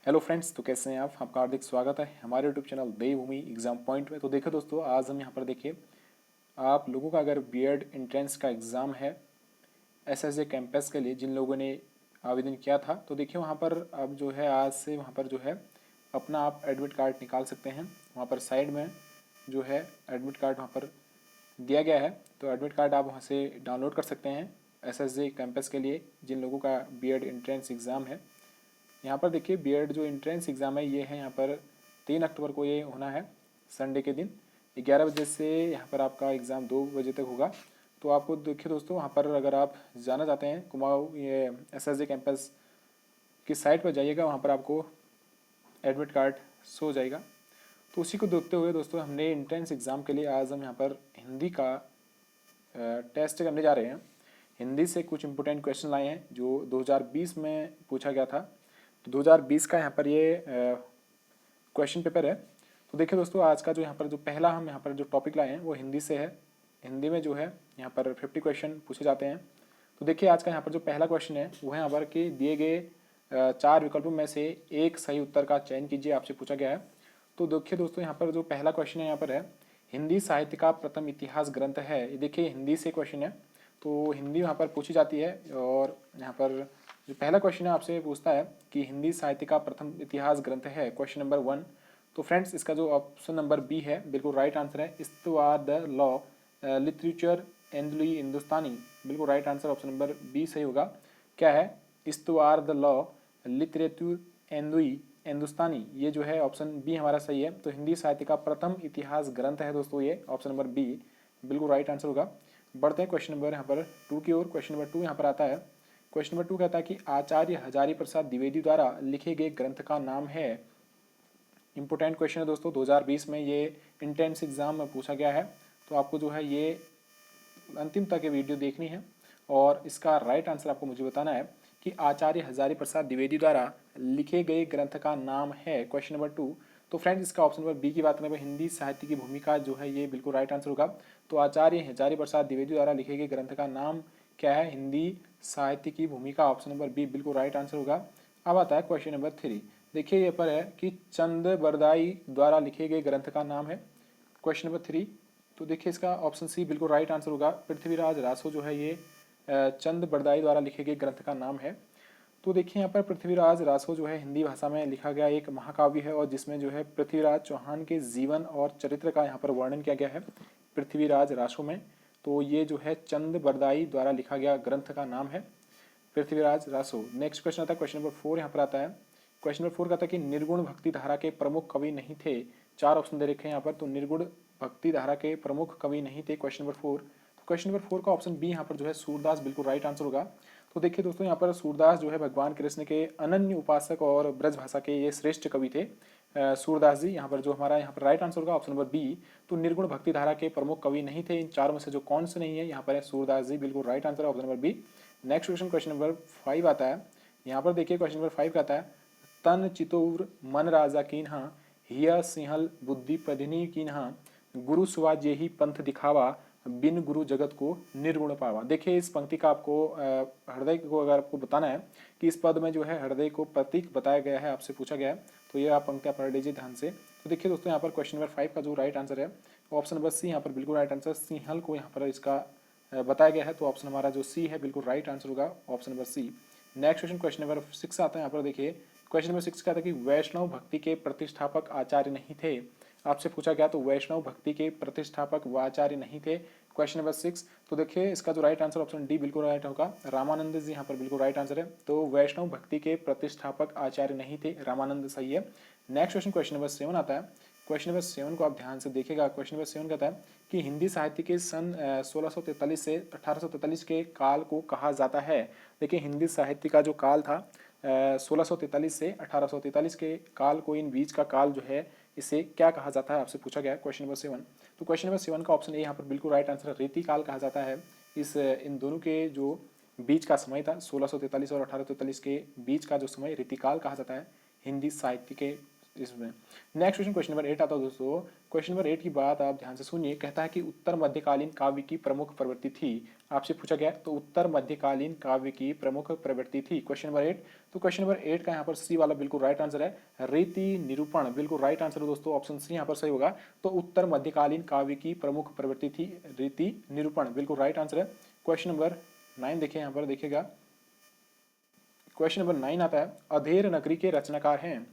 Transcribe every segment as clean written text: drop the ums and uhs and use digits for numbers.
Hello friends, तो कैसे हैं आप? आपका हार्दिक स्वागत है हमारे यूट्यूब चैनल देवभूमि एग्जाम पॉइंट में। तो देखो दोस्तों, आज हम यहाँ पर देखिए आप लोगों का अगर बीएड एंट्रेंस का एग्ज़ाम है एसएसजे कैंपस के लिए, जिन लोगों ने आवेदन किया था, तो देखिए वहाँ पर अब जो है आज से वहाँ पर जो है अपना आप एडमिट कार्ड निकाल सकते हैं। वहाँ पर साइड में जो है एडमिट कार्ड वहाँ पर दिया गया है, तो एडमिट कार्ड आप वहाँ से डाउनलोड कर सकते हैं एसएसजे कैंपस के लिए, जिन लोगों का बीएड एंट्रेंस एग्ज़ाम है। यहाँ पर देखिए बीएड जो एंट्रेंस एग्ज़ाम है ये है यहाँ पर 3 अक्टूबर को ये होना है, संडे के दिन 11 बजे से यहाँ पर आपका एग्ज़ाम 2 बजे तक होगा। तो आपको देखिए दोस्तों, वहाँ पर अगर आप जाना चाहते हैं कुमाऊँ ये एसएसजे कैंपस की साइट पर जाइएगा, वहाँ पर आपको एडमिट कार्ड शो हो जाएगा। तो उसी को देखते हुए दोस्तों हमने एंट्रेंस एग्ज़ाम के लिए आज हम यहाँ पर हिंदी का टेस्ट करने जा रहे हैं। हिंदी से कुछ इंपॉर्टेंट क्वेश्चन लाए हैं जो 2020 में पूछा गया था। तो 2020 का यहाँ पर ये क्वेश्चन पेपर है। तो देखिए दोस्तों, आज का जो यहाँ पर जो पहला हम यहाँ पर जो टॉपिक लाए हैं वो हिंदी से है। हिंदी में जो है यहाँ पर 50 क्वेश्चन पूछे जाते हैं। तो देखिए आज का यहाँ पर जो पहला क्वेश्चन है वो है यहाँ पर कि दिए गए 4 विकल्पों में से एक सही उत्तर का चयन कीजिए, आपसे पूछा गया है। तो देखिए दोस्तों, यहाँ पर जो पहला क्वेश्चन है यहाँ पर है हिंदी साहित्य का प्रथम इतिहास ग्रंथ है। ये देखिए हिंदी से क्वेश्चन है, तो हिंदी यहाँ पर पूछी जाती है। और यहाँ पर जो पहला क्वेश्चन है आपसे पूछता है कि हिंदी साहित्य का प्रथम इतिहास ग्रंथ है, क्वेश्चन नंबर 1। तो फ्रेंड्स इसका जो ऑप्शन नंबर बी है बिल्कुल राइट आंसर है। इस्तवा द लॉ लिटरेचर एंडलुई हिंदुस्तानी, बिल्कुल right answer option number B सही होगा। क्या है? इस्तवार द लॉ लिटरेचर एंडलुई हिंदुस्तानी, ये जो है ऑप्शन बी हमारा सही है। तो हिंदी साहित्य का प्रथम इतिहास ग्रंथ है दोस्तों ये ऑप्शन नंबर बी, बिल्कुल राइट आंसर होगा। बढ़ते हैं क्वेश्चन नंबर यहाँ पर 2 की ओर। क्वेश्चन नंबर 2 यहाँ पर आता है। क्वेश्चन नंबर 2 कहता है कि आचार्य हजारी प्रसाद द्विवेदी द्वारा लिखे गए ग्रंथ का नाम है। इंपोर्टेंट क्वेश्चन है दोस्तों, 2020 में ये इंट्रेंस एग्जाम में पूछा गया है। तो आपको जो है ये अंतिम तक ये वीडियो देखनी है और इसका राइट आंसर आपको मुझे बताना है कि आचार्य हजारी प्रसाद द्विवेदी द्वारा लिखे गए ग्रंथ का नाम है, क्वेश्चन नंबर 2। तो फ्रेंड्स इसका ऑप्शन नंबर बी की बात करें, हिंदी साहित्य की भूमिका जो है ये बिल्कुल राइट आंसर होगा। तो आचार्य हजारी प्रसाद द्विवेदी द्वारा लिखे गए ग्रंथ का नाम क्या है? हिंदी साहित्य की भूमिका, ऑप्शन नंबर बी बिल्कुल राइट आंसर होगा। अब आता है क्वेश्चन नंबर 3। देखिए ये पर है कि चंद बरदाई द्वारा लिखे गए ग्रंथ का नाम है, क्वेश्चन नंबर 3। तो देखिए इसका ऑप्शन सी बिल्कुल राइट आंसर होगा। पृथ्वीराज रासो जो है ये चंद बरदाई द्वारा लिखे गए ग्रंथ का नाम है। तो देखिए यहाँ पर पृथ्वीराज रासो जो है हिंदी भाषा में लिखा गया एक महाकाव्य है, और जिसमें जो है पृथ्वीराज चौहान के जीवन और चरित्र का यहाँ पर वर्णन किया गया है पृथ्वीराज रासो में। तो ये जो है चंद बरदाई द्वारा लिखा गया ग्रंथ का नाम है पृथ्वीराज रासो। नेक्स्ट क्वेश्चन आता है, क्वेश्चन नंबर 4 यहाँ पर आता है। क्वेश्चन नंबर 4 कहता है कि निर्गुण भक्ति धारा के प्रमुख कवि नहीं थे। 4 ऑप्शन दे रखे हैं यहाँ पर। तो निर्गुण भक्ति धारा के प्रमुख कवि नहीं थे, क्वेश्चन नंबर 4। तो क्वेश्चन नंबर 4 का ऑप्शन बी यहाँ पर जो है सूरदास, बिल्कुल राइट आंसर होगा। तो देखिए दोस्तों, यहाँ पर सूरदास जो है भगवान कृष्ण के अनन्य उपासक और ब्रज भाषा के ये श्रेष्ठ कवि थे सूरदास जी। यहाँ पर जो हमारा यहाँ पर राइट आंसर होगा ऑप्शन नंबर बी। तो निर्गुण भक्ति धारा के प्रमुख कवि नहीं थे। इन 4 में से जो कौन से नहीं है यहाँ पर है सूरदास जी, बिल्कुल right answer option number B. Next question, question number 5 आता है। यहाँ पर देखिए क्वेश्चन नंबर 5 कहता है तन चितौर मन राजा कीन्हा हिया सिंहल बुद्धि पधिनी कीन्हा गुरु सुवा जेहि पंथ दिखावा बिन गुरु जगत को निर्गुण पावा। देखिए इस पंक्ति का आपको हृदय को अगर आपको बताना है कि इस पद में जो है हृदय को प्रतीक बताया गया है, आपसे पूछा गया है, तो ये आप पंक्ति पढ़ लीजिए ध्यान से। तो देखिए दोस्तों, यहाँ पर क्वेश्चन नंबर 5 का जो राइट आंसर है ऑप्शन नंबर सी यहाँ पर बिल्कुल राइट आंसर, सिंहल को यहाँ पर इसका बताया गया है। तो ऑप्शन हमारा जो सी है बिल्कुल राइट आंसर होगा option number C. Next question, question number 6 आता है। यहाँ पर देखिए क्वेश्चन नंबर 6 का था कि वैष्णव भक्ति के प्रतिष्ठापक आचार्य नहीं थे। आपसे पूछा गया तो वैष्णव भक्ति के प्रतिष्ठापक व आचार्य नहीं थे, क्वेश्चन नंबर 6। तो देखिए इसका जो राइट आंसर ऑप्शन डी बिल्कुल राइट होगा, रामानंद जी यहाँ पर बिल्कुल राइट आंसर है। तो वैष्णव भक्ति के प्रतिष्ठापक आचार्य नहीं थे, रामानंद सही है। नेक्स्ट क्वेश्चन, क्वेश्चन नंबर 7 आता है। क्वेश्चन नंबर 7 को आप ध्यान से देखिएगा। क्वेश्चन नंबर 7 कहता है कि हिंदी साहित्य के सन 1643 से 1843 के काल को कहा जाता है। देखिए हिंदी साहित्य का जो काल था 1643 से 1843 के काल को, इन बीच का काल जो है इसे क्या कहा जाता है, आपसे पूछा गया है क्वेश्चन नंबर 7। तो क्वेश्चन नंबर 7 का ऑप्शन ए यहाँ पर बिल्कुल राइट आंसर है, रीतिकाल कहा जाता है। इन दोनों के जो बीच का समय था 1643 और 1843 के बीच का जो समय रीतिकाल कहा जाता है हिंदी साहित्य के इसमें। नेक्स्ट क्वेश्चन, क्वेश्चन नंबर 8 आता है दोस्तों। क्वेश्चन नंबर 8 की बात आप ध्यान से सुनिए। कहता है कि उत्तर मध्यकालीन काव्य की प्रमुख प्रवृत्ति थी। आपसे पूछा गया तो उत्तर मध्यकालीन काव्य की प्रमुख प्रवृत्ति थी, क्वेश्चन नंबर 8। तो क्वेश्चन नंबर 8 का यहाँ पर सी वाला बिल्कुल राइट आंसर है, रीति निरूपण, बिल्कुल राइट आंसर है दोस्तों, ऑप्शन सी यहाँ पर सही होगा। तो उत्तर मध्यकालीन काव्य की प्रमुख प्रवृत्ति थी रीति निरूपण, बिल्कुल राइट आंसर है। क्वेश्चन नंबर 9 देखिए, यहाँ पर देखिएगा। क्वेश्चन नंबर 9 आता है, अधेर नगरी के रचनाकार हैं।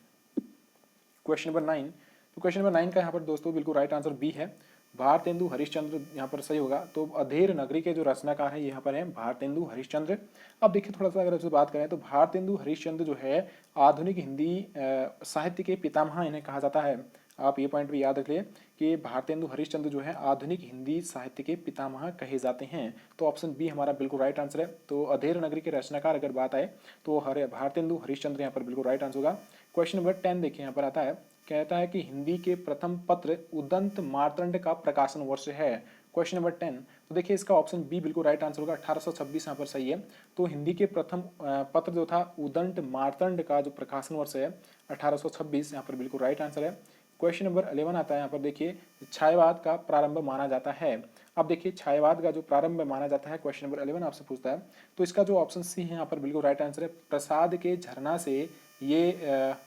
क्वेश्चन नंबर 9, तो क्वेश्चन नंबर 9 का यहाँ पर दोस्तों बिल्कुल राइट आंसर बी है, भारतेंदु हरिश्चंद्र यहाँ पर सही होगा। तो अधेर नगरी के जो रचनाकार है यहाँ पर है भारतेंदु हरिश्चंद्र। अब देखिए थोड़ा सा अगर उससे बात करें तो भारतेंदु हरिश्चंद्र जो है आधुनिक हिंदी साहित्य के पितामह इन्हें कहा जाता है। आप ये पॉइंट भी याद रखिए कि भारतेंदु हरिश्चंद्र जो है आधुनिक हिंदी साहित्य के पितामह कहे जाते हैं। तो ऑप्शन बी हमारा बिल्कुल राइट आंसर है। तो अधेर नगरी के रचनाकार अगर बात आए तो भारतेंदु हरिश्चंद्र यहाँ पर बिल्कुल राइट आंसर होगा। क्वेश्चन नंबर 10 देखिए, यहाँ पर आता है, कहता है कि हिंदी के प्रथम पत्र उदंत मार्तंड का प्रकाशन वर्ष है। क्वेश्चन नंबर 10, तो देखिए इसका ऑप्शन बी बिल्कुल राइट आंसर होगा, 1826 यहाँ पर सही है। तो हिंदी के प्रथम पत्र जो था उदंत मार्तंड का जो प्रकाशन वर्ष है 1826, यहाँ पर बिल्कुल राइट आंसर है। क्वेश्चन नंबर 11 आता है, यहाँ पर देखिए छायावाद का प्रारंभ माना जाता है। अब देखिए छायावाद का जो प्रारंभ माना जाता है, क्वेश्चन नंबर 11 आपसे पूछता है, तो इसका जो ऑप्शन सी है यहाँ पर बिल्कुल राइट आंसर है, प्रसाद के झरना से, ये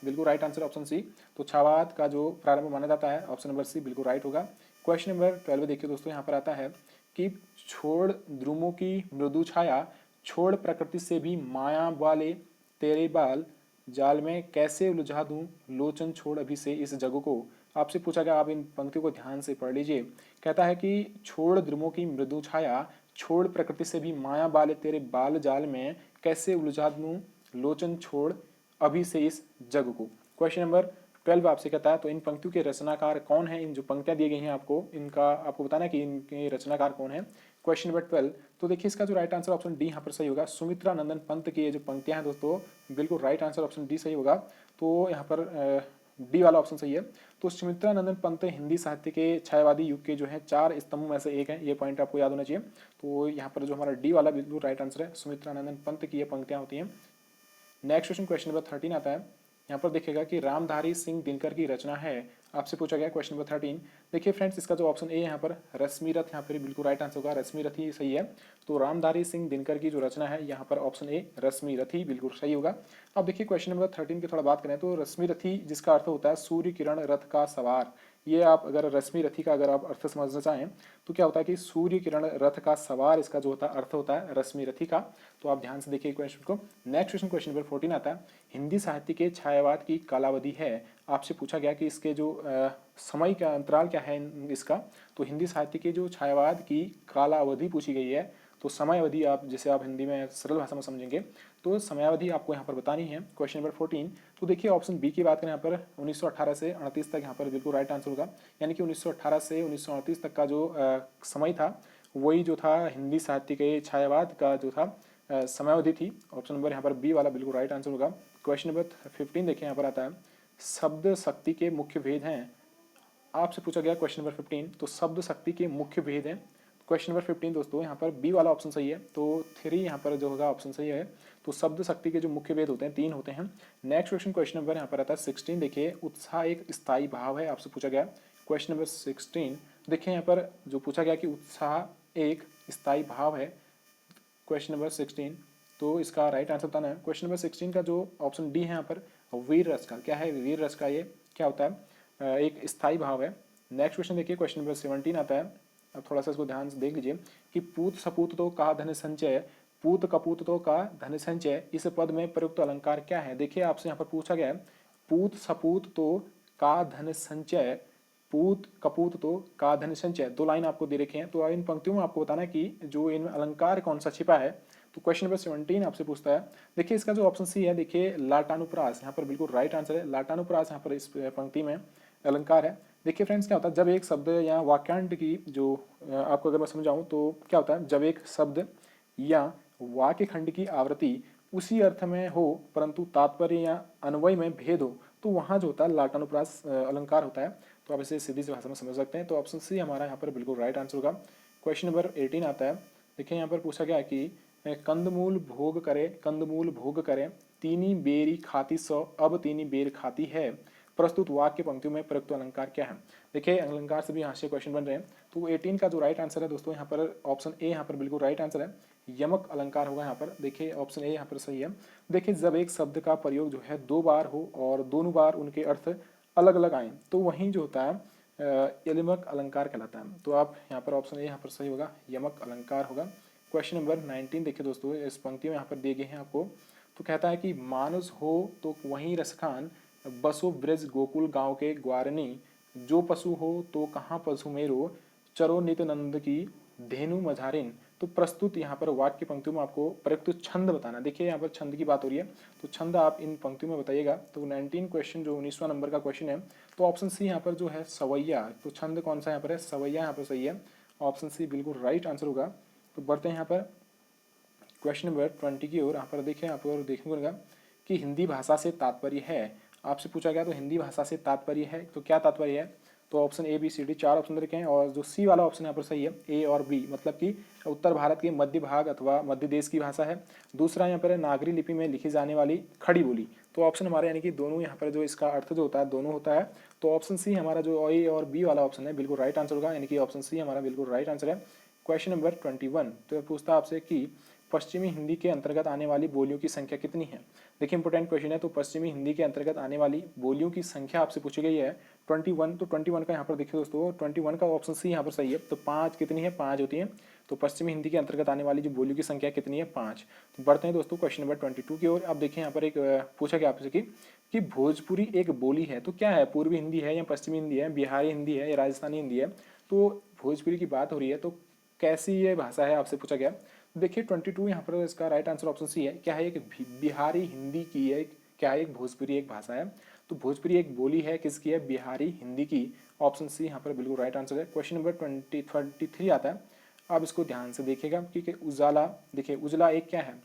बिल्कुल राइट आंसर ऑप्शन सी। तो छायावाद का जो प्रारंभ माना जाता है ऑप्शन नंबर सी बिल्कुल राइट होगा। क्वेश्चन नंबर 12 देखिए दोस्तों, यहाँ पर आता है कि छोड़ ध्रुवों की मृदु छाया, छोड़ प्रकृति से भी माया वाले तेरे बाल, जाल में कैसे उलझा दूं लोचन छोड़ अभी से इस जग को। आपसे पूछा गया, आप इन पंक्तियों को ध्यान से पढ़ लीजिए। कहता है कि छोड़ ध्रुवों की मृदु छाया, छोड़ प्रकृति से भी माया वाले तेरे बाल जाल में कैसे उलझा दूं लोचन छोड़ अभी से इस जग को। क्वेश्चन नंबर 12 आपसे कहता है, तो इन पंक्तियों के रचनाकार कौन है, इन जो पंक्तियां दी गई हैं आपको इनका आपको बताना है कि इनके रचनाकार कौन है। क्वेश्चन नंबर 12, तो देखिए इसका जो राइट आंसर ऑप्शन डी यहाँ पर सही होगा, सुमित्रा नंदन पंत की ये जो पंक्तियां हैं दोस्तों बिल्कुल राइट आंसर ऑप्शन डी सही होगा। तो यहाँ पर डी वाला ऑप्शन सही है। तो सुमित्रा नंदन पंत हिंदी साहित्य के छायावादी युग के जो है 4 स्तंभों में से एक है, ये पॉइंट आपको याद होना चाहिए। तो यहाँ पर जो हमारा डी वाला बिल्कुल राइट आंसर है, सुमित्रा नंदन पंत की ये पंक्तियां होती हैं। नेक्स्ट क्वेश्चन, क्वेश्चन नंबर 13 आता है, यहाँ पर देखिएगा कि रामधारी सिंह दिनकर की रचना है। आपसे पूछा गया क्वेश्चन नंबर 13। देखिए फ्रेंड्स, इसका जो ऑप्शन ए यहाँ पर रश्मिरथ, यहाँ पर बिल्कुल राइट आंसर होगा, रश्मिरथ ही सही है। तो रामधारी सिंह दिनकर की जो रचना है यहाँ पर ऑप्शन ए रश्मिरथ ही बिल्कुल सही होगा। अब देखिए क्वेश्चन नंबर 13 की थोड़ा बात करें तो रश्मिरथी जिसका अर्थ होता है सूर्य किरण रथ का सवार, ये आप अगर रश्मिरथी का अगर आप अर्थ समझना चाहें तो क्या होता है कि सूर्य किरण रथ का सवार, इसका जो होता है अर्थ होता है रश्मिरथी का। तो आप ध्यान से देखिए क्वेश्चन को। नेक्स्ट क्वेश्चन, क्वेश्चन नंबर 14 आता है, हिंदी साहित्य के छायावाद की कालावधि है। आपसे पूछा गया कि इसके जो समय का अंतराल क्या है इसका। तो हिंदी साहित्य के जो छायावाद की कालावधि पूछी गई है, तो समय अवधि आप जैसे आप हिंदी में सरल भाषा में समझेंगे तो समयावधि आपको यहाँ पर बतानी है। क्वेश्चन नंबर 14, तो देखिए ऑप्शन बी की बात करें यहाँ पर 1918 से 38 तक यहाँ पर बिल्कुल राइट आंसर होगा। यानी कि 1918 से 1938 तक का जो समय था वही जो था हिंदी साहित्य के छायावाद का जो था समयावधि थी। ऑप्शन नंबर यहाँ पर बी वाला बिल्कुल राइट आंसर होगा। क्वेश्चन नंबर 15 देखिए, यहाँ पर आता है, शब्द शक्ति के मुख्य भेद हैं। आपसे पूछा गया क्वेश्चन नंबर 15, तो शब्द शक्ति के मुख्य भेद हैं। क्वेश्चन नंबर 15 दोस्तों यहाँ पर बी वाला ऑप्शन सही है, तो 3 यहाँ पर जो होगा ऑप्शन सही है। तो शब्द शक्ति के जो मुख्य भेद होते हैं 3 होते हैं। नेक्स्ट क्वेश्चन, क्वेश्चन नंबर यहाँ पर आता है 16, देखिए उत्साह एक स्थायी भाव है। आपसे पूछा गया क्वेश्चन नंबर 16, देखिए यहाँ पर जो पूछा गया कि उत्साह एक स्थायी भाव है, क्वेश्चन नंबर 16, तो इसका राइट आंसर बताना है। क्वेश्चन नंबर 16 का जो ऑप्शन डी है यहाँ पर वीर रस का, क्या है वीर रस का, ये क्या होता है एक स्थायी भाव है। नेक्स्ट क्वेश्चन देखिए, क्वेश्चन नंबर 17 आता है, अब थोड़ा सा इसको ध्यान से देख लीजिए कि पूत सपूत तो का धन संचय, पूत कपूत तो का धन संचय, इस पद में प्रयुक्त अलंकार क्या है। देखिए आपसे यहाँ पर पूछा गया है पूत सपूत तो का धन संचय, पूत कपूत तो का धन संचय, 2 लाइन आपको दे रखे हैं। तो इन पंक्तियों में आपको बताना है कि जो इन अलंकार कौन सा छिपा है। तो क्वेश्चन नंबर 17 आपसे पूछता है, देखिए इसका जो ऑप्शन सी है, देखिए लाटानुप्रास, यहाँ पर बिल्कुल राइट आंसर है। लाटानुप्रास यहाँ पर इस पंक्ति में अलंकार है। देखिए फ्रेंड्स, क्या होता है जब एक शब्द या वाक्यांश की जो आपको अगर मैं समझाऊं तो क्या होता है, जब एक शब्द या वाक्य खंड की आवृत्ति उसी अर्थ में हो परंतु तात्पर्य या अन्वय में भेद हो, तो वहां जो होता है लाटानुप्रास अलंकार होता है। तो आप इसे सीधी सी भाषा में समझ सकते हैं। तो ऑप्शन सी हमारा यहाँ पर बिल्कुल राइट आंसर होगा। क्वेश्चन नंबर 18 आता है, देखिए यहाँ पर पूछा गया कि कंदमूल भोग करे, कंदमूल भोग करे, तीनी बेरी खाती सौ अब तीनी बेर खाती है। प्रस्तुत वाक्य पंक्तियों में प्रयुक्त अलंकार क्या है। देखिए अलंकार से भी यहाँ से क्वेश्चन बन रहे हैं। तो 18 का जो राइट आंसर है दोस्तों यहाँ पर ऑप्शन ए यहाँ पर बिल्कुल राइट आंसर है, यमक अलंकार होगा यहाँ पर। देखिए ऑप्शन ए यहाँ पर सही है। देखिए जब एक शब्द का प्रयोग जो है दो बार हो और दोनों बार उनके अर्थ अलग अलग आए तो वहीं जो होता है यमक अलंकार कहलाता है। तो आप यहाँ पर ऑप्शन ए यहाँ पर सही होगा, यमक अलंकार होगा। क्वेश्चन नंबर 19 देखिए दोस्तों, इस पंक्ति में यहाँ पर दिए गए हैं आपको। तो कहता है कि मानुस हो तो वहीं रसखान, बसो ब्रज गोकुल गांव के ग्वारनी, जो पशु हो तो कहाँ पशु मेरो, चरो नित नंद की धेनु मझारिन। तो प्रस्तुत यहाँ पर वाक्य पंक्तियों में आपको प्रयुक्त छंद बताना। देखिए यहाँ पर छंद की बात हो रही है, तो छंद आप इन पंक्तियों में बताइएगा। तो 19 क्वेश्चन जो 19वां नंबर का क्वेश्चन है, तो ऑप्शन सी यहाँ पर जो है सवैया। तो छंद कौन सा यहाँ पर है, सवैया यहाँ पर सही है, ऑप्शन सी बिल्कुल राइट आंसर होगा। तो बढ़ते हैं यहाँ पर क्वेश्चन नंबर 20 की ओर। यहाँ पर देखिए आपको देखने को मिलेगा कि हिंदी भाषा से तात्पर्य है, आपसे पूछा गया तो हिंदी भाषा से तात्पर्य है तो क्या तात्पर्य है। तो option A B C D 4 option रखे हैं और जो सी वाला ऑप्शन यहाँ पर सही है, ए और बी, मतलब कि उत्तर भारत के मध्य भाग अथवा मध्य देश की भाषा है। दूसरा यहाँ पर है नागरी लिपि में लिखी जाने वाली खड़ी बोली। तो ऑप्शन हमारे यानी कि दोनों यहाँ पर जो इसका अर्थ जो होता है दोनों होता है। तो ऑप्शन सी हमारा जो ए और बी वाला ऑप्शन है बिल्कुल राइट आंसर होगा, यानी कि ऑप्शन सी हमारा बिल्कुल राइट आंसर है। क्वेश्चन नंबर 21, तो पूछता है आपसे कि पश्चिमी हिंदी के अंतर्गत आने वाली बोलियों की संख्या कितनी है। देखिए इंपोर्टेंट क्वेश्चन है। तो पश्चिमी हिंदी के अंतर्गत आने वाली बोलियों की संख्या आपसे पूछी गई है 21। तो 21 का यहाँ पर देखिए दोस्तों 21 का ऑप्शन सी यहाँ पर सही है। तो 5 कितनी है, 5 होती है। तो पश्चिमी हिंदी के अंतर्गत आने वाली जो बोलियों की संख्या कितनी है, 5। तो बढ़ते हैं दोस्तों क्वेश्चन नंबर 22 की ओर। अब देखिए यहाँ पर एक पूछा गया आपसे कि भोजपुरी एक बोली है तो क्या है, पूर्वी हिंदी है या पश्चिमी हिंदी है, बिहारी हिंदी है या राजस्थानी हिंदी है। तो भोजपुरी की बात हो रही है तो कैसी ये भाषा है आपसे पूछा गया। देखिए 22 यहाँ पर इसका राइट आंसर ऑप्शन सी है। क्या है, एक बिहारी हिंदी की है, क्या है, एक भोजपुरी एक भाषा है। तो भोजपुरी एक बोली है, किसकी है, बिहारी हिंदी की। ऑप्शन सी यहाँ पर बिल्कुल राइट आंसर है। क्वेश्चन नंबर 23 आता है। आप इसको ध्यान से देखिएगा कि उजाला, देखिए उजला एक क्या है।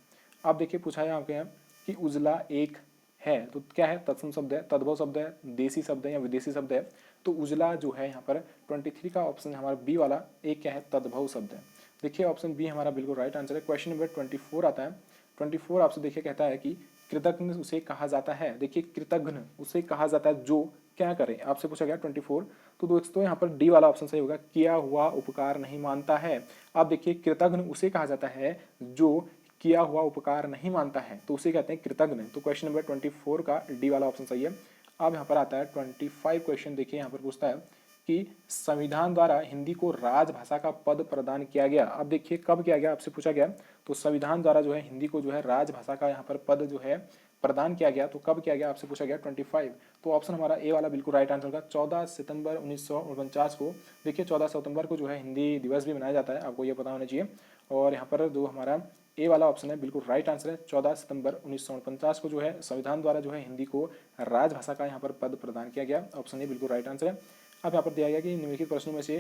आप देखिए पूछा है आपके यहाँ कि उजला एक है तो क्या है, तत्सम शब्द है, तद्भव शब्द है, देसी शब्द है या विदेशी शब्द है। तो उजला जो है यहाँ पर 23 का ऑप्शन हमारा बी वाला एक क्या है, तद्भव शब्द है। देखिए ऑप्शन बी हमारा बिल्कुल राइट आंसर है। क्वेश्चन नंबर 24 आता है। 24 आपसे देखिए कहता है कि कृतज्ञ उसे कहा जाता है। देखिए कृतज्ञ उसे कहा जाता है जो क्या करे, आपसे पूछा गया 24। तो दोस्तों यहाँ पर डी वाला ऑप्शन सही होगा, किया हुआ उपकार नहीं मानता है। आप देखिए कृतज्ञ उसे कहा जाता है जो किया हुआ उपकार नहीं मानता है, तो उसे कहते हैं कृतज्ञ। तो क्वेश्चन नंबर 24 का डी वाला ऑप्शन सही है। अब यहाँ पर आता है 25 क्वेश्चन। देखिए यहाँ पर पूछता है कि संविधान द्वारा हिंदी को राजभाषा का पद प्रदान किया गया। अब देखिए कब किया गया, आपसे पूछा गया। तो संविधान द्वारा जो है हिंदी को जो है राजभाषा का यहाँ पर पद जो है प्रदान किया गया, तो कब किया गया आपसे पूछा गया 25। तो ऑप्शन हमारा ए वाला बिल्कुल राइट आंसर होगा, 14 सितंबर 1949 को। देखिए 14 सितंबर को जो है हिंदी दिवस भी मनाया जाता है, आपको ये पता होना चाहिए। और यहाँ पर जो हमारा ए वाला ऑप्शन है बिल्कुल राइट आंसर है। 14 सितंबर 1949 को जो है संविधान द्वारा जो है हिंदी को राजभाषा का यहाँ पर पद प्रदान किया गया। ऑप्शन ए बिल्कुल राइट आंसर है। अब यहाँ पर दिया गया कि निम्नलिखित प्रश्नों में से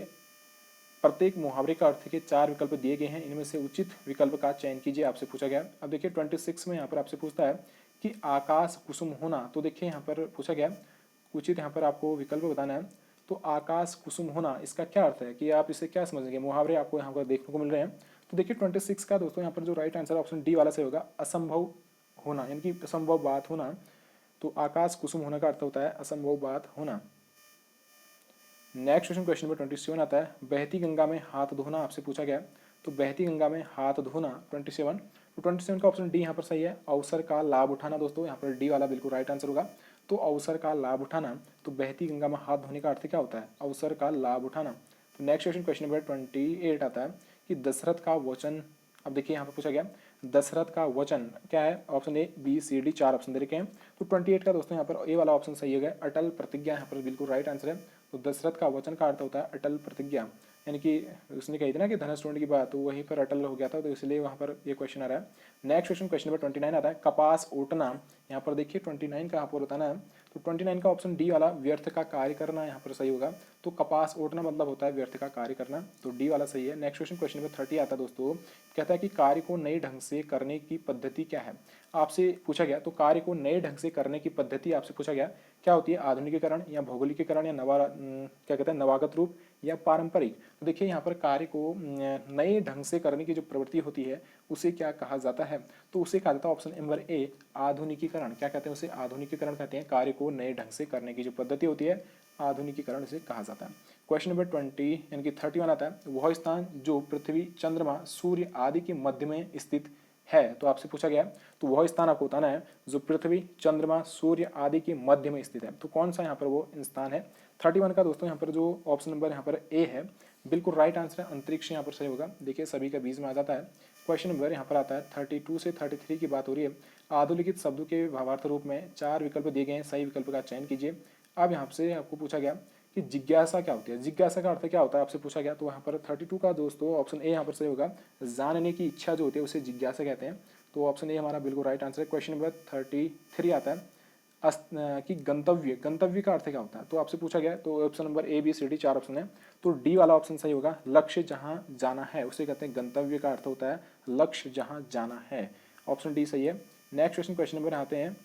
प्रत्येक मुहावरे का अर्थ के 4 विकल्प दिए गए हैं, इनमें से उचित विकल्प का चयन कीजिए, आपसे पूछा गया। अब देखिए 26 में यहाँ पर आपसे पूछता है कि आकाश कुसुम होना। तो देखिए यहाँ पर पूछा गया उचित यहाँ पर आपको विकल्प बताना है। तो आकाश कुसुम होना इसका क्या अर्थ है, कि आप इसे क्या समझेंगे, मुहावरे आपको यहाँ पर देखने को मिल रहे हैं। तो देखिए 26 का दोस्तों यहाँ पर जो राइट आंसर ऑप्शन डी वाला से होगा, असंभव होना, यानी कि असंभव बात होना। तो आकाश कुसुम होना का अर्थ होता है असंभव बात होना। नेक्स्ट क्वेश्चन नंबर 27 आता है, बहती गंगा में हाथ धोना, आपसे पूछा गया। तो बहती गंगा में हाथ धोना 27। तो 27 का ऑप्शन डी यहाँ पर सही है, अवसर का लाभ उठाना। दोस्तों यहाँ पर डी वाला बिल्कुल राइट आंसर होगा। तो अवसर का लाभ उठाना, तो बहती गंगा में हाथ धोने का अर्थ क्या होता है, अवसर का लाभ उठाना। तो नेक्स्ट क्वेश्चन नंबर 28 आता है कि दशरथ का वचन। अब देखिए यहाँ पर पूछा गया दशरथ का वचन क्या है, option A B C D 4 option दे रखे हैं। तो 28 का दोस्तों यहाँ पर ए वाला ऑप्शन सही है, अटल प्रतिज्ञा यहाँ पर बिल्कुल राइट आंसर है। तो दशरथ का वचन का अर्थ होता है अटल प्रतिज्ञा, यानी कि उसने कही थी ना कि धनुष टूटने की बात, तो वहीं पर अटल हो गया था, तो इसलिए वहाँ पर ये क्वेश्चन आ रहा है। नेक्स्ट क्वेश्चन नंबर 29 आता है, कपास ओटना। यहाँ पर देखिए 29 का यहाँ पर बताना है। तो 29 का ऑप्शन डी वाला व्यर्थ का कार्य करना यहाँ पर सही होगा। तो कपास ओटना मतलब होता है व्यर्थ का कार्य करना, तो डी वाला सही है। नेक्स्ट क्वेश्चन नंबर 30 आता है दोस्तों, कहता है कि कार्य को नए ढंग से करने की पद्धति क्या है। आपसे पूछा गया तो कार्य को नए ढंग से करने की पद्धति आपसे पूछा गया क्या होती है, आधुनिकीकरण या भौगोलिकीकरण या क्या कहते हैं नवागत रूप या पारंपरिक। तो देखिए यहाँ पर कार्य को नए ढंग से करने की जो प्रवृत्ति होती है उसे क्या कहा जाता है, तो उसे कहा जाता है ऑप्शन नंबर ए आधुनिकीकरण। क्या कहते हैं उसे, आधुनिकीकरण कहते हैं। कार्य को नए ढंग से करने की जो पद्धति होती है आधुनिकीकरण इसे कहा जाता है। क्वेश्चन नंबर 20 यानी कि 31 आता है, वह स्थान जो पृथ्वी चंद्रमा सूर्य आदि के मध्य में स्थित है। तो आपसे पूछा गया तो वह स्थान आपको बताना है जो पृथ्वी चंद्रमा सूर्य आदि के मध्य में स्थित है। तो कौन सा यहाँ पर वो स्थान है। 31 का दोस्तों यहाँ पर जो ऑप्शन नंबर यहाँ पर ए है बिल्कुल राइट आंसर है, अंतरिक्ष यहाँ पर सही होगा। देखिए सभी का बीच में आ जाता है। क्वेश्चन नंबर यहाँ पर आता है 32 से 33 की बात हो रही है। आधुनिकित शब्दों के भावार्थ रूप में 4 विकल्प दिए गए हैं, सही विकल्प का चयन कीजिए। अब यहाँ से आपको पूछा गया कि जिज्ञासा क्या होती है, जिज्ञासा का अर्थ क्या होता है आपसे पूछा गया। तो यहाँ पर 32 का दोस्तों ऑप्शन ए यहाँ पर सही होगा, जानने की इच्छा जो होती है उसे जिज्ञासा कहते हैं। तो ऑप्शन ए हमारा बिल्कुल राइट आंसर है। क्वेश्चन नंबर 33 आता है कि गंतव्य, गंतव्य का अर्थ क्या होता है। तो आपसे पूछा गया तो option number A B C D 4 option है, तो डी वाला ऑप्शन सही होगा। लक्ष्य जहां जाना है उसे कहते हैं गंतव्य का अर्थ होता है लक्ष्य जहां जाना है, ऑप्शन डी सही है। नेक्स्ट क्वेश्चन नंबर आते हैं।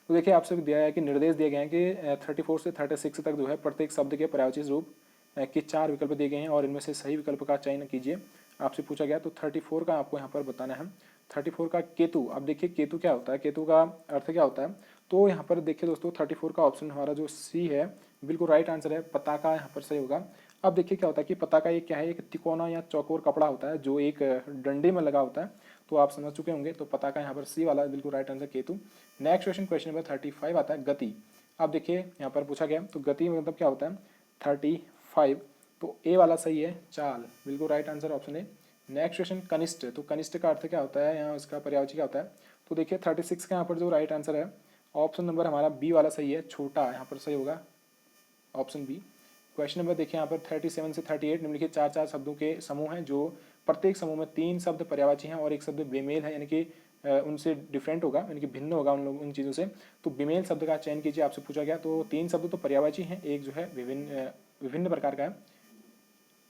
तो देखिए आपसे दिया है कि निर्देश दिए गए हैं कि 34 से 36 तक जो है प्रत्येक शब्द के पर्यायवाची रूप के 4 विकल्प दिए गए हैं और इनमें से सही विकल्प का चयन कीजिए। आपसे पूछा गया तो 34 का आपको यहाँ पर बताना है। 34 का केतु। अब देखिए केतु क्या होता है, केतु का अर्थ क्या होता है। तो यहाँ पर देखिए दोस्तों 34 का ऑप्शन हमारा जो सी है बिल्कुल राइट आंसर है, पताका यहाँ पर सही होगा। अब देखिए क्या होता है कि पताका एक क्या है, एक तिकोना या चौकोर कपड़ा होता है जो एक डंडे में लगा होता है। तो आप समझ चुके होंगे, तो पताका यहाँ पर सी वाला बिल्कुल right answer Ketu. Next question, question number 35 आता है गति। अब देखिए यहाँ पर पूछा गया तो गति मतलब क्या होता है 35, तो ए वाला सही है, चाल, बिल्कुल right answer option A. Next question कनिष्ठ। तो कनिष्ठ का अर्थ क्या होता है, यहाँ उसका पर्यायवाची क्या होता है। तो देखिए 36 का यहाँ पर जो राइट आंसर है ऑप्शन नंबर हमारा बी वाला सही है, छोटा, यहाँ पर सही होगा ऑप्शन बी। क्वेश्चन नंबर देखिए यहाँ पर 37 से 38 निम्नलिखित 4 शब्दों के समूह हैं जो प्रत्येक समूह में 3 शब्द पर्यायवाची हैं और एक शब्द बेमेल है, यानी कि उनसे डिफरेंट होगा, यानी कि भिन्न होगा उन चीज़ों से। तो बेमेल शब्द का चयन कीजिए, आपसे पूछा गया। तो 3 शब्द तो पर्यायवाची हैं, एक जो है विभिन्न प्रकार का है।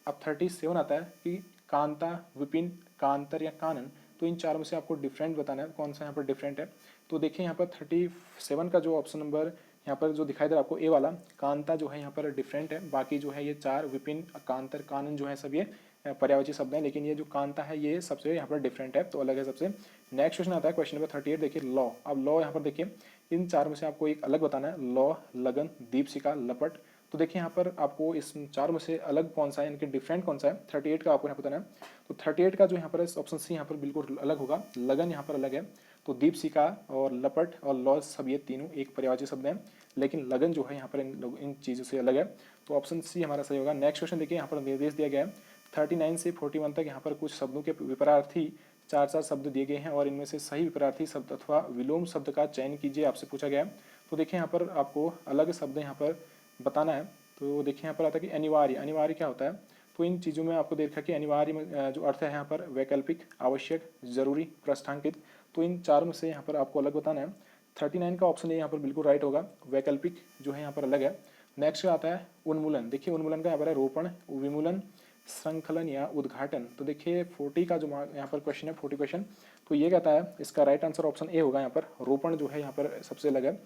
अब 37 आता है कि कांता, विपिन, कांतर या कानन। तो इन चारों में से आपको डिफरेंट बताना है, कौन सा यहाँ पर डिफरेंट है। तो देखिए यहाँ पर 37 का जो ऑप्शन नंबर यहाँ पर जो दिखाई दे रहा है आपको ए वाला, कांता जो है यहाँ पर डिफरेंट है। बाकी जो है ये 4 विपिन, कांतर, कानन जो है सब ये पर्यायवाची शब्द हैं, लेकिन ये जो कांता है ये सबसे यहाँ पर डिफरेंट है, तो अलग है सबसे। नेक्स्ट क्वेश्चन आता है क्वेश्चन नंबर 38, देखिए लॉ। अब लॉ यहाँ पर देखिए इन 4 में से आपको एक अलग बताना है, लॉ, लगन, दीपशिखा, लपट। तो देखिए यहाँ पर आपको इस 4 में से अलग कौन सा है, यानी कि डिफरेंट कौन सा है। 38 का आपको यहाँ बताना है। तो 38 का जो यहाँ पर ऑप्शन सी यहाँ पर बिल्कुल अलग होगा, लगन यहाँ पर अलग है। तो दीपशिखा और लपट और लॉ सब ये तीनों एक पर्यायवाची शब्द हैं, लेकिन लगन जो है यहाँ पर इन चीज़ों से अलग है। तो ऑप्शन सी हमारा सही होगा। नेक्स्ट क्वेश्चन देखिए यहाँ पर निर्देश दिया गया है 39 से 41 तक यहाँ पर कुछ शब्दों के विपरार्थी 4 शब्द दिए गए हैं और इनमें से सही विपरार्थी शब्द अथवा विलोम शब्द का चयन कीजिए, आपसे पूछा गया है। तो देखिए यहाँ पर आपको अलग शब्द यहाँ पर बताना है। तो देखिए यहाँ पर आता है कि अनिवार्य, अनिवार्य क्या होता है। तो इन चीज़ों में आपको देख रखा कि अनिवार्य में जो अर्थ है यहाँ पर वैकल्पिक, आवश्यक, जरूरी, प्रस्थांकित। तो इन 4 में से यहाँ पर आपको अलग बताना है। 39 का ऑप्शन है यहाँ पर बिल्कुल राइट होगा, वैकल्पिक जो है यहाँ पर अलग है। नेक्स्ट आता है उन्मूलन। देखिए उन्मूलन का यहाँ पर है रोपण, विमूलन, श्रृंखलन या उद्घाटन। तो देखिए 40 का जो यहाँ पर क्वेश्चन है 40 क्वेश्चन, तो ये कहता है इसका राइट आंसर ऑप्शन ए होगा, यहाँ पर रोपण जो है यहाँ पर सबसे अलग है।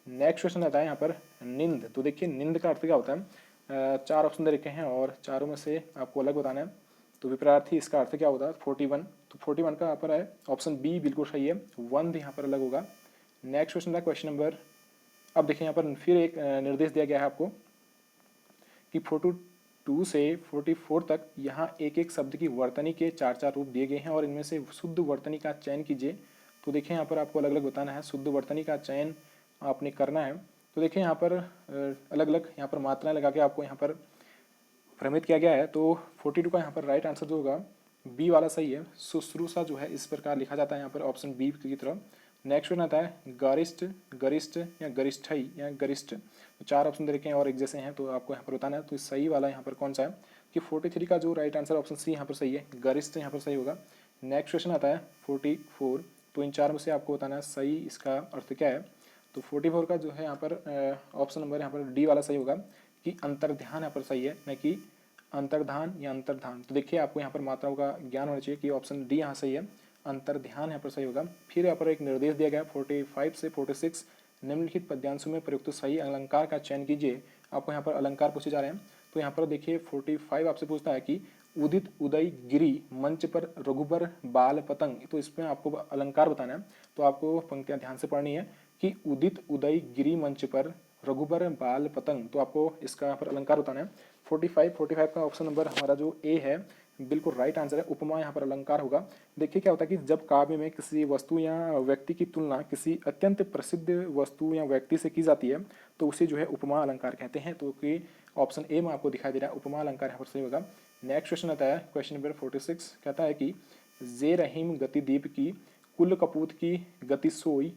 नेक्स्ट क्वेश्चन आता है यहाँ पर निंद। तो देखिए निंद का अर्थ क्या होता है, 4 ऑप्शन दे रखे हैं और चारों में से आपको अलग बताना है। तो विपरार्थी इसका अर्थ क्या होता है 41। तो 41 का यहाँ पर है ऑप्शन बी बिल्कुल सही है, वंद यहाँ पर अलग होगा। नेक्स्ट क्वेश्चन था क्वेश्चन नंबर, अब देखिए यहाँ पर फिर एक निर्देश दिया गया है आपको कि 42 से 44 तक यहाँ एक एक शब्द की वर्तनी के 4 रूप दिए गए हैं और इनमें से शुद्ध वर्तनी का चयन कीजिए। तो देखिए यहाँ पर आपको अलग अलग बताना है, शुद्ध वर्तनी का चयन आपने करना है। तो देखिए यहाँ पर अलग अलग यहाँ पर मात्राएं लगा के आपको यहाँ पर भ्रमित किया गया है। तो 42 का यहाँ पर राइट आंसर जो होगा बी वाला सही है, शुश्रूषा जो है इस प्रकार लिखा जाता है यहाँ पर ऑप्शन बी की तरफ। नेक्स्ट वन आता है गरिष्ठ, गरिष्ठ या गरिष्ठई या गरिष्ठ। तो 4 ऑप्शन दे रखे हैं और एक जैसे हैं, तो आपको यहाँ पर बताना है। तो सही वाला यहाँ पर कौन सा है कि 43 का जो राइट आंसर ऑप्शन सी यहाँ पर सही है, गरिष्ठ यहाँ पर सही होगा। नेक्स्ट क्वेश्चन आता है 44, तो इन 4 में से आपको बताना है सही इसका अर्थ क्या है। तो 44 का जो है यहाँ पर ऑप्शन नंबर यहाँ पर डी वाला सही होगा कि अंतर्ध्यान यहाँ पर सही है, न कि अंतर्धान या अंतर्धान। तो देखिए आपको यहाँ पर मात्राओं का ज्ञान होना चाहिए कि ऑप्शन डी यहाँ सही है, अंतर्ध्यान यहाँ पर सही होगा। फिर यहाँ पर एक निर्देश दिया गया 45 से 46 निम्नलिखित पद्यांशों में प्रयुक्त सही अलंकार का चयन कीजिए। आपको यहाँ पर अलंकार पूछे जा रहे हैं। तो यहाँ पर देखिए 45 आपसे पूछता है कि उदित उदय गिरी मंच पर रघुबर बाल पतंग, तो इसमें आपको अलंकार बताना है। तो आपको पंक्तियां ध्यान से पढ़नी है कि उदित उदय गिरी मंच पर रघुबर बाल पतंग, तो आपको इसका यहाँ पर अलंकार बताना है। 45 का ऑप्शन नंबर हमारा जो ए है बिल्कुल राइट आंसर है। उपमा यहाँ पर अलंकार होगा। देखिए क्या होता है कि जब काव्य में किसी वस्तु या व्यक्ति की तुलना किसी अत्यंत प्रसिद्ध वस्तु या व्यक्ति से की जाती है तो उसे जो है उपमा अलंकार कहते हैं। तो कि ऑप्शन ए में आपको दिखाई दे रहा है उपमा अलंकार यहाँ पर सही होगा। नेक्स्ट क्वेश्चन आता है क्वेश्चन नंबर 46, कहता है कि जे रहीम गति दीप की कुल कपूत की गति सोई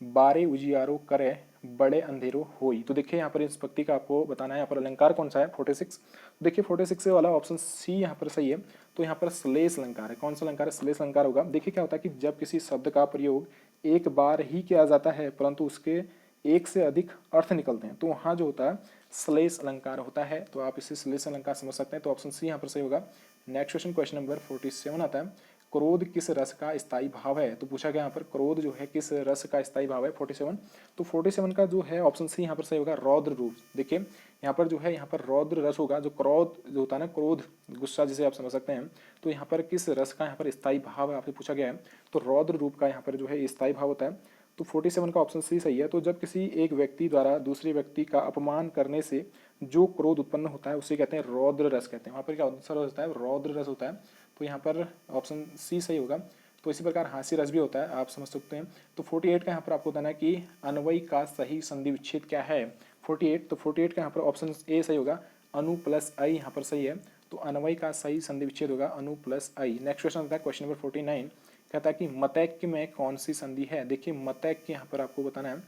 बारे उजियारो करे बड़े अंधेरो होई। तो देखिए यहाँ पर इस पंक्ति का आपको बताना है यहाँ पर अलंकार कौन सा है 46। देखिए 46 वाला ऑप्शन सी यहाँ पर सही है। तो यहाँ पर श्लेष अलंकार है। कौन सा अलंकार है? श्लेष अलंकार होगा। देखिए क्या होता है कि जब किसी शब्द का प्रयोग एक बार ही किया जाता है परंतु उसके एक से अधिक अर्थ निकलते हैं तो वहाँ जो होता है श्लेष अलंकार होता है। तो आप इसे श्लेष अलंकार समझ सकते हैं। तो ऑप्शन सी यहाँ पर सही होगा। नेक्स्ट क्वेश्चन क्वेश्चन नंबर 47 आता है, क्रोध किस रस का स्थायी भाव है? तो पूछा गया यहाँ पर क्रोध जो है किस रस का स्थायी भाव है 47। तो 47 का जो है ऑप्शन सी यहाँ पर सही होगा रौद्र रूप। देखिए यहाँ पर जो है यहाँ पर रौद्र रस होगा। जो क्रोध जो होता है ना, क्रोध गुस्सा जिसे आप समझ सकते हैं, तो यहाँ पर किस रस का यहाँ पर स्थायी भाव है आपसे पूछा गया है। तो रौद्र रूप का यहाँ पर जो है स्थायी भाव होता है। तो 47 का ऑप्शन सी सही है। तो जब किसी एक व्यक्ति द्वारा दूसरे व्यक्ति का अपमान करने से जो क्रोध उत्पन्न होता है उसे कहते हैं रौद्र रस कहते हैं। वहाँ पर क्या होता है? रौद्र रस होता है। तो यहाँ पर ऑप्शन सी सही होगा। तो इसी प्रकार हास्य रस भी होता है, आप समझ सकते हैं। तो 48 का यहाँ पर आपको बताना है कि अन्वयी का सही संधि विच्छेद क्या है 48। तो 48 का यहाँ पर ऑप्शन ए सही होगा, अनु प्लस आई यहाँ पर सही है। तो अन्वयी का सही संधि विच्छेद होगा अनु प्लस आई। नेक्स्ट क्वेश्चन आता है क्वेश्चन नंबर 49, कहता है कि मतैक्य में कौन सी संधि है? देखिए मतैक्य यहाँ पर आपको बताना है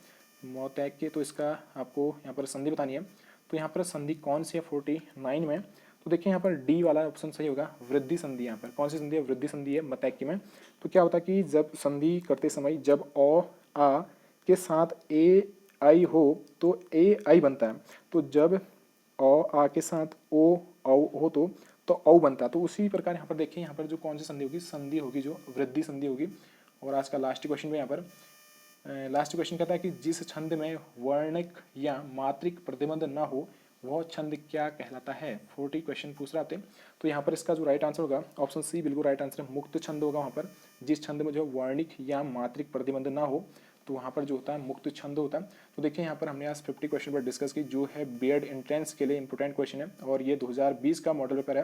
मतैक्य, तो इसका आपको यहाँ पर संधि बतानी है। तो यहाँ पर संधि कौन सी है 49 में? तो देखिए यहाँ पर डी वाला ऑप्शन सही होगा, वृद्धि संधि। यहाँ पर कौन सी संधि है? वृद्धि संधि है मतैक्य में। तो क्या होता है कि जब संधि करते समय जब ओ आ के साथ ए आई हो तो ए आई बनता है। तो जब ओ आ के साथ ओ औ हो तो औ बनता है। तो उसी प्रकार यहाँ पर देखिए यहाँ पर जो कौन सी संधि होगी? संधि होगी जो वृद्धि संधि होगी। और आज का लास्ट क्वेश्चन में यहाँ पर लास्ट क्वेश्चन कहता है कि जिस छंद में वर्णिक या मात्रिक प्रतिबंध न हो वह छंद क्या कहलाता है? 40 क्वेश्चन पूछ रहा थे। तो यहाँ पर इसका जो राइट आंसर होगा ऑप्शन सी बिल्कुल राइट आंसर है, मुक्त छंद होगा। वहाँ पर जिस छंद में जो वर्णिक या मात्रिक प्रतिबंध ना हो तो वहाँ पर जो होता है मुक्त छंद होता है। तो देखिए यहाँ पर हमने आज 50 क्वेश्चन पर डिस्कस की जो है बीएड एंट्रेंस के लिए इंपोर्टेंट क्वेश्चन है और ये 2020 का मॉडल पेपर है।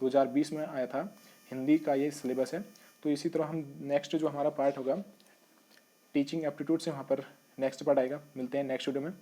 2020 में आया था, हिंदी का ये सिलेबस है। तो इसी तरह हम नेक्स्ट जो हमारा पार्ट होगा टीचिंग एप्टीट्यूड से वहाँ पर नेक्स्ट पार्ट आएगा। मिलते हैं नेक्स्ट वीडियो में।